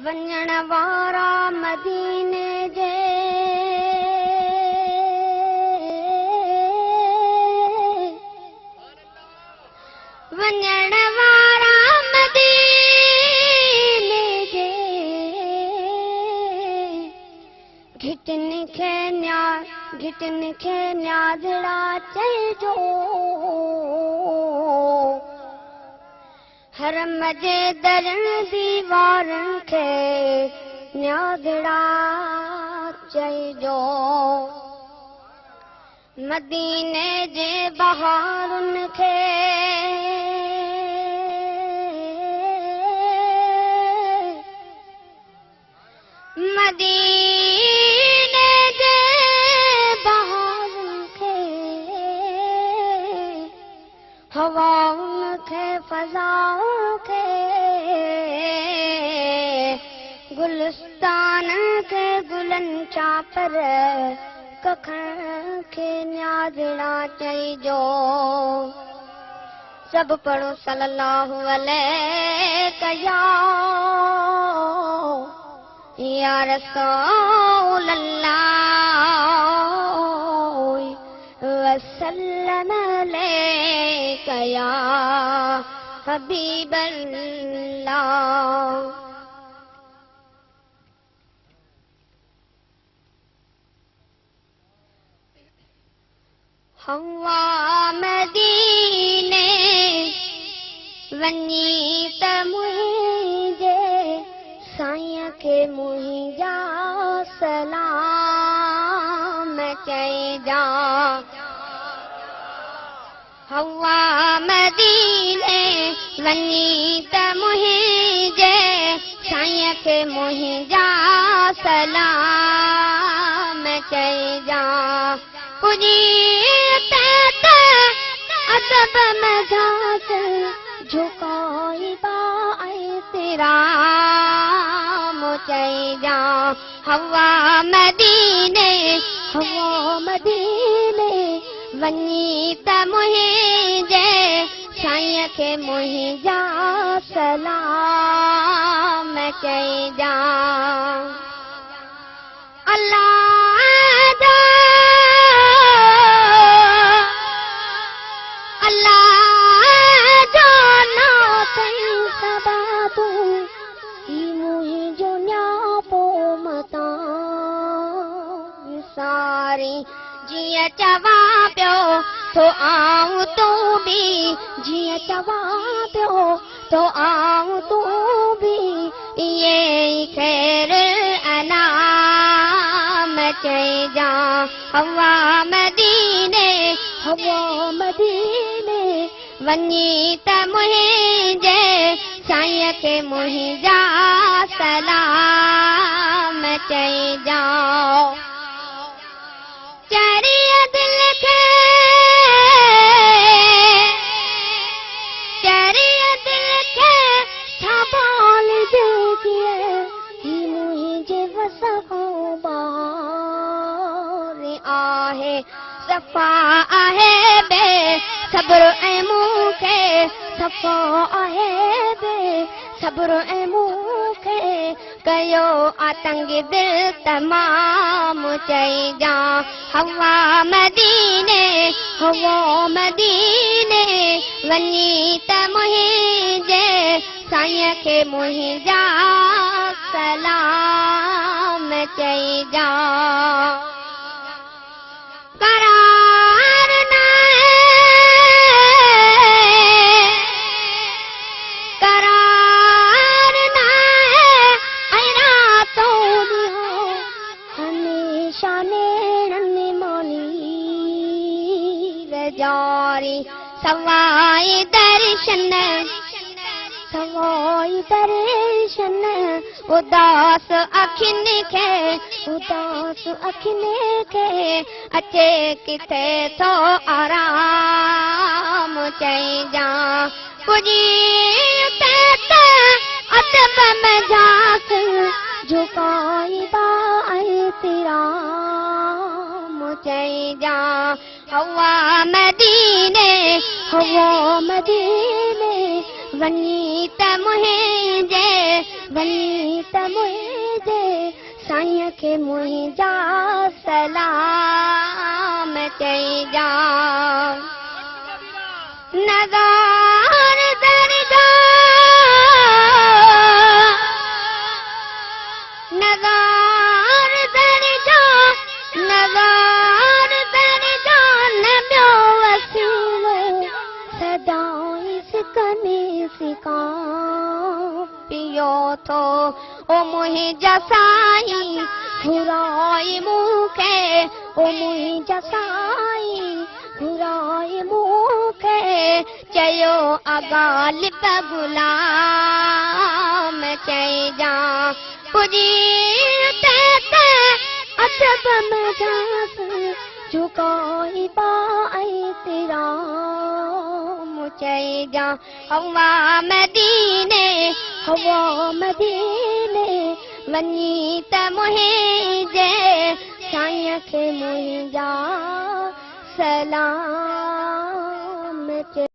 वञण वारा मदीने जे वञण वारा मदीने जे घिटनि खे न्याज़ड़ा चइजो हरम जे दरनि दीवारनि खे न्याज़ड़ा चइजो मदीने जे बहारुनि खे मदीने जे बहारुनि खे हवाउनि खे फ़ज़ाउनि खे गुलिस्तान खे गुलनि चापर कखण खे न्याज़ड़ा चइजो सभु पढ़ो सल्लल्लाहु अलैहि या रसूल अल्लाह वसल्लम अलैका या हबीब अल्लाह। हवा मदीने वञी त मुंहिंजे साईं खे मुंहिंजा सलाम चइजा हवा मदीने वञी त मुंहिंजे साईं खे मुंहिंजा सलाम चइजा पुजी अदब में घास झुकाई बाई तेरा चइजा हवा मदीने वञी त मुंहिंजे साईं खे मुंहिंजा सलाम चइजा जिया चवा पियो तो आऊं तू भी जिया चवा पियो तो आऊं तू भी ये खैर अनाम चइजा हवा मदीने वञी त मुंहिंजे साईं खे मुंहिंजा सलाम चइजा सफ़ा आहे बे सब्र ऐं मूंखे सफ़ो आहे बे सब्र ऐं मूंखे कयो आतंग दिल तमाम चइजा हवा मदीने वञी त मुंहिंजे साईं खे मुंहिंजा सलाम चइजा सवाई दर्शन उदास अखियुनि खे अचे किथे थो आराम चइजा पुजी अदब में घास झुकाई बाई तेरा चइजा हवा मदीने वञी त मुंहिंजे वञी त मुंहिंजे साईं खे मुंहिंजा सलाम चइजां नज़ार नज़ार नज़ार न ॿियो वसीलो सदाई सिकने सिकां पियो थो ओ मुंहिंजा साईं घुराए मूंखे ओ मुंहिंजा साईं घुराए मूंखे चयो अगालिब गुलाम चइजां पुजी अदब में जास झुकाई पाई तेरा चइजां हवा मदीने वञी त मुंहिंजे साईं खे मुंहिंजा सलाम